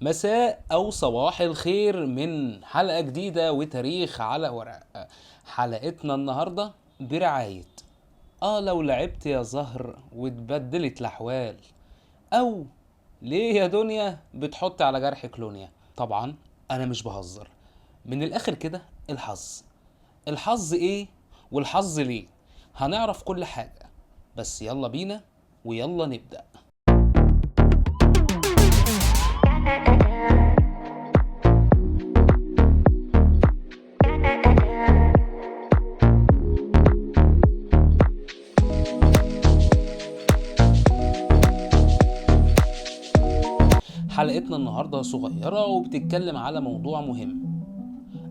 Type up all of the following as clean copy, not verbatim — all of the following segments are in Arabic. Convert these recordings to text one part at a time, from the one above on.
مساء أو صباح الخير من حلقة جديدة وتاريخ على ورق. حلقتنا النهاردة برعاية لو لعبت يا زهر واتبدلت الأحوال، أو ليه يا دنيا بتحط على جرح كلونيا. طبعا أنا مش بهزر، من الآخر كده الحظ إيه والحظ ليه، هنعرف كل حاجة. بس يلا بينا ويلا نبدأ. حلقتنا النهاردة صغيرة وبتتكلم على موضوع مهم.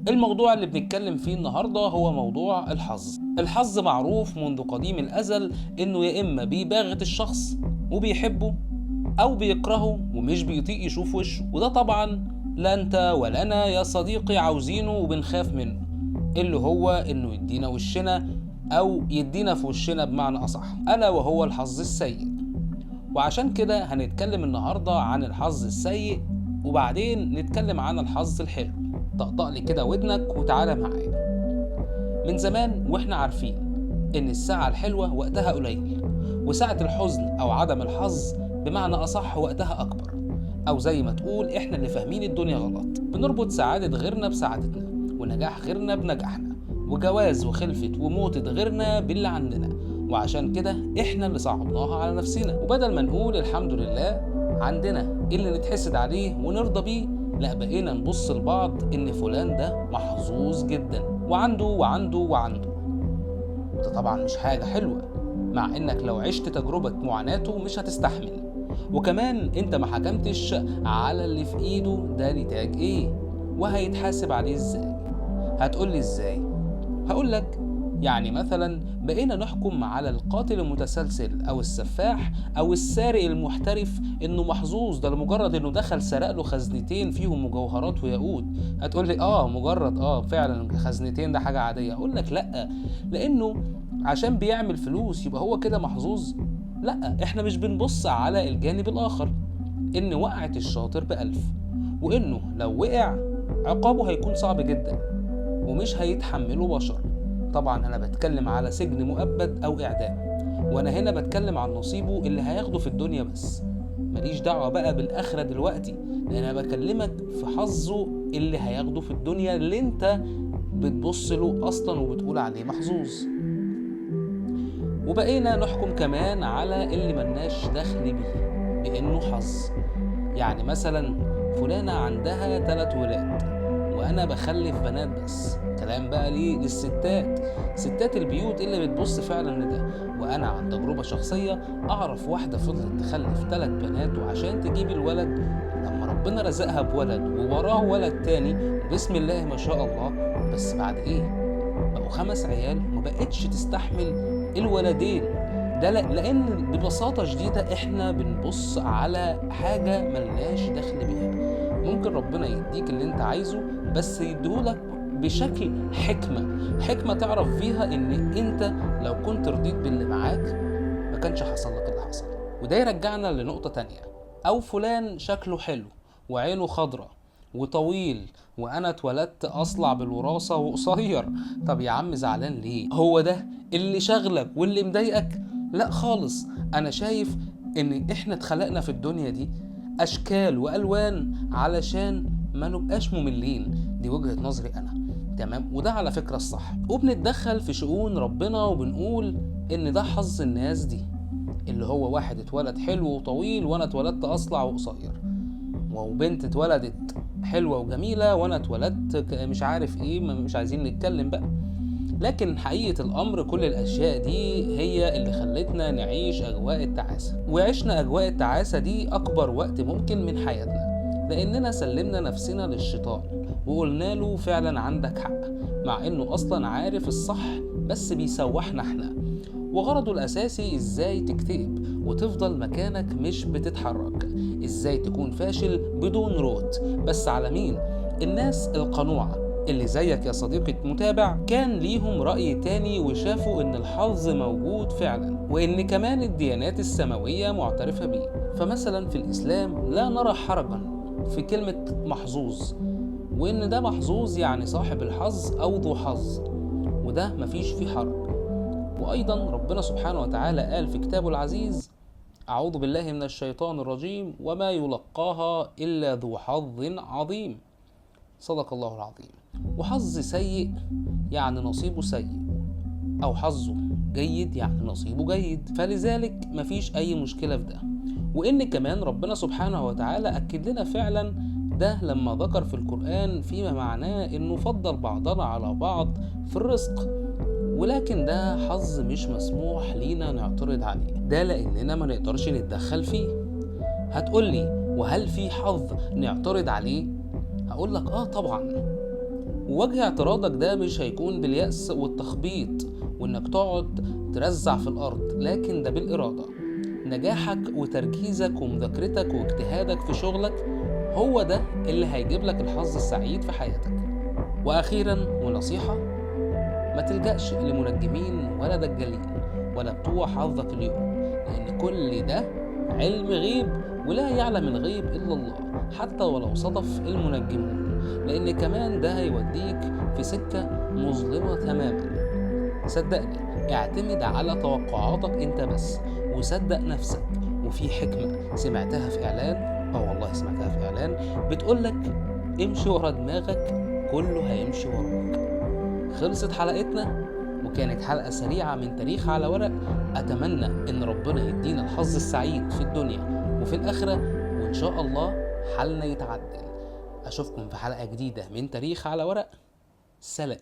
الموضوع اللي بنتكلم فيه النهاردة هو موضوع الحظ. الحظ معروف منذ قديم الأزل إنه يا إما بيباغت الشخص وبيحبه، أو بيكرهه ومش بيطيق يشوف وشه. وده طبعا لا أنت ولا أنا يا صديقي عاوزينه وبنخاف منه، اللي هو إنه يدينا وشنا أو يدينا في وشنا بمعنى أصح، ألا وهو الحظ السيء. وعشان كده هنتكلم النهاردة عن الحظ السيء، وبعدين نتكلم عن الحظ الحلو. طقطق لي كده ودنك وتعالى معايا. من زمان واحنا عارفين ان الساعة الحلوة وقتها قليل، وساعة الحزن او عدم الحظ بمعنى اصح وقتها اكبر. او زي ما تقول احنا اللي فاهمين الدنيا غلط، بنربط سعادة غيرنا بسعادتنا، ونجاح غيرنا بنجاحنا، وجواز وخلفة وموتة غيرنا باللي عندنا. وعشان كده احنا اللي صعبناها على نفسنا، وبدل ما نقول الحمد لله عندنا اللي نتحسد عليه ونرضى بيه، لا بقينا نبص لبعض ان فلان ده محظوظ جدا وعنده وعنده وعنده. ده طبعا مش حاجة حلوة، مع انك لو عشت تجربة معاناته مش هتستحمل. وكمان انت ما حكمتش على اللي في ايده ده نتاج ايه وهيتحاسب عليه ازاي. هتقولي ازاي؟ هقولك، يعني مثلا بقينا نحكم على القاتل المتسلسل او السفاح او السارق المحترف انه محظوظ ده لمجرد انه دخل سرق له خزنتين فيهم مجوهرات وياقوت. هتقولي مجرد فعلا خزنتين ده حاجة عادية. اقولك لا، لانه عشان بيعمل فلوس يبقى هو كده محظوظ؟ لا، احنا مش بنبص على الجانب الاخر، ان وقعت الشاطر ب1000، وانه لو وقع عقابه هيكون صعب جدا ومش هيتحمله بشر. طبعا انا بتكلم على سجن مؤبد او اعدام، وانا هنا بتكلم عن نصيبه اللي هياخده في الدنيا بس، ماليش دعوة بقى بالاخرة دلوقتي، لان انا بكلمك في حظه اللي هياخده في الدنيا اللي انت بتبص له اصلا وبتقول عليه محظوظ. وبقينا نحكم كمان على اللي ملناش دخل بيه بانه حظ. يعني مثلا فلانة عندها 3 ولاد وانا بخلف بنات بس. كلام بقى ليه للستات، ستات البيوت اللي بتبص فعلا لده. وانا عن تجربة شخصية اعرف واحدة فضلت تخلف 3 بنات، وعشان تجيب الولد لما ربنا رزقها بولد ووراه ولد تاني بسم الله ما شاء الله، بس بعد ايه بقوا 5 عيال وما بقتش تستحمل الولدين. ده لان ببساطة شديدة احنا بنبص على حاجة ملناش دخل بيها. ممكن ربنا يديك اللي انت عايزه، بس يديهولك بشكل حكمة تعرف فيها ان انت لو كنت رضيت باللي معاك ما كانش حصل لك اللي حصل. وده يرجعنا لنقطة تانية. او فلان شكله حلو وعينه خضرة وطويل، وانا اتولدت اصلع بالوراثة وقصير. طب يا عم زعلان ليه؟ هو ده اللي شغلك واللي مضايقك؟ لا خالص. انا شايف ان احنا اتخلقنا في الدنيا دي اشكال والوان علشان ما نبقاش مملين. دي وجهة نظري انا، تمام؟ وده على فكرة الصح. وبنتدخل في شؤون ربنا وبنقول ان ده حظ الناس دي، اللي هو واحد اتولد حلو وطويل وانا اتولدت اصلع وقصير، وبنت اتولدت حلوة وجميلة وانا اتولدت مش عارف ايه. مش عايزين نتكلم بقى. لكن حقيقة الأمر كل الأشياء دي هي اللي خلتنا نعيش أجواء التعاسة، وعشنا أجواء التعاسة دي أكبر وقت ممكن من حياتنا، لأننا سلمنا نفسنا للشيطان وقلنا له فعلا عندك حق، مع إنه أصلا عارف الصح بس بيسوحنا احنا. وغرضه الأساسي إزاي تكتئب وتفضل مكانك مش بتتحرك، إزاي تكون فاشل بدون روت. بس على مين؟ الناس القنوعة اللي زيك يا صديقي المتابع كان ليهم رأي تاني وشافوا ان الحظ موجود فعلا، وان كمان الديانات السماوية معترفة بيه. فمثلا في الإسلام لا نرى حرجا في كلمة محظوظ، وإن ده محظوظ يعني صاحب الحظ أو ذو حظ، وده مفيش فيه حرج. وأيضا ربنا سبحانه وتعالى قال في كتابه العزيز: أعوذ بالله من الشيطان الرجيم وما يلقاها إلا ذو حظ عظيم. صدق الله العظيم. وحظ سيء يعني نصيبه سيء، أو حظه جيد يعني نصيبه جيد، فلذلك مفيش أي مشكلة في ده. وإن كمان ربنا سبحانه وتعالى أكد لنا فعلا ده لما ذكر في القرآن فيما معناه إنه فضل بعضنا على بعض في الرزق، ولكن ده حظ مش مسموح لينا نعترض عليه، ده لأننا ما نقدرش نتدخل فيه. هتقولي وهل في حظ نعترض عليه؟ هقولك طبعا. ووجه اعتراضك ده مش هيكون باليأس والتخبيط وإنك تقعد ترزع في الأرض، لكن ده بالإرادة. نجاحك وتركيزك ومذاكرتك واجتهادك في شغلك هو ده اللي هيجيب لك الحظ السعيد في حياتك. وأخيرا ونصيحة: ما تلجأش لمنجمين ولا دجالين ولا بتوع حظك اليوم، لأن كل ده علم غيب ولا يعلم الغيب إلا الله، حتى ولو صدف المنجمون، لأن كمان ده هيوديك في سكة مظلمة تماما. صدقني، اعتمد على توقعاتك انت بس، وصدق نفسك. وفي حكمة سمعتها في إعلان، والله سمعتها في إعلان بتقولك: امشي ورا دماغك كله هيمشي وراك. خلصت حلقتنا، وكانت حلقة سريعة من تاريخ على ورق. أتمنى إن ربنا يدينا الحظ السعيد في الدنيا وفي الآخرة، وإن شاء الله حالنا يتعدل. أشوفكم في حلقة جديدة من تاريخ على ورق. سلام.